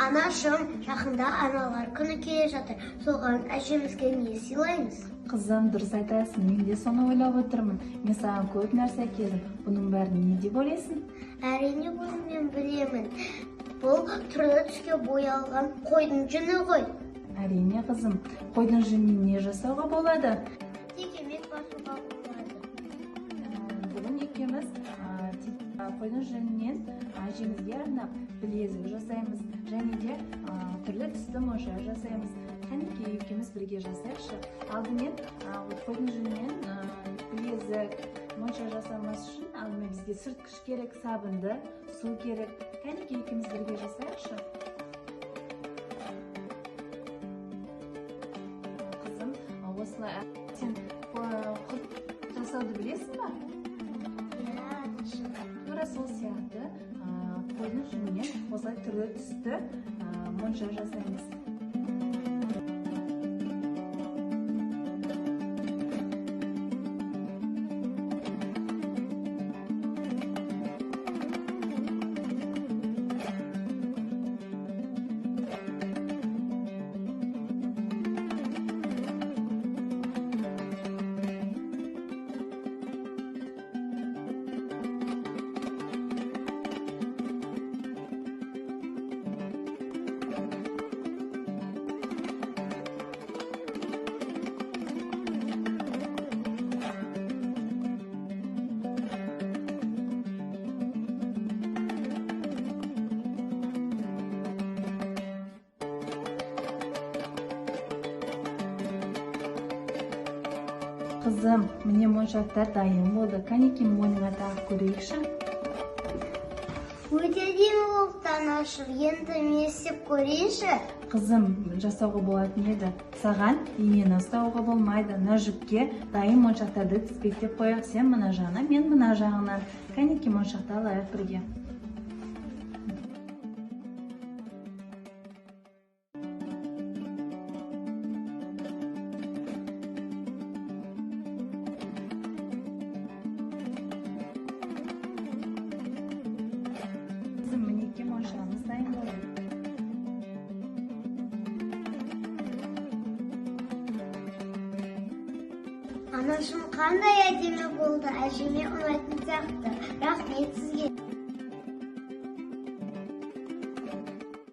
Анашым, жақында аналар күні келе жатыр. Соған әжемізге не сыйлаймыз? Қызым, дұрыс айтасың, мен де соны ойлап отырмын. Мен саған көп нәрсе әкелдім. Бұның бәрін не деп ойлайсың? Әрине бұны мен білемін. Бұл түрлі түске боялған қойдың жүні ғой. Әрине қызым, қойдың жүнінен не жасауға болады? Текемет басуға болады. Бүгін екеуміз қойдың жүнінен әжемізге арнап білезік жасаймыз, және де түрлі түсті монша жасаймыз. Кәнекей екеуміз бірге жасайықшы. Алдымен қойдың жүнінен білезік, монша жасамас үшін алдымен бізге сүрткіш керек, сабынды, су керек. Кәнекей екеуміз бірге жасайықшы. Қызым, осылай сен жасауды білесің ба? Тура сол сияқты қойдың жүнінен осылай түрлі түсті монша жасаймыз. Қызым, міне моншақтар дайын болды. Кәнекей мойныңа тағып көрейікші. Өте әдемі болыпты анашым. Енді мен істеп көрейінші. Қызым, жасауға болатын еді. Саған инені ұстауға болмайды. Мына жүпке дайын моншақтарды тізбектеп қояйық. Сен мына жағына, мен мына жағына. Кәнекей моншақты алайық бірге. Мінеке моншамыз дайын болды. Анашым қандай әдемі болды, әжеме ұнайтын сияқты. Рахмет сізге.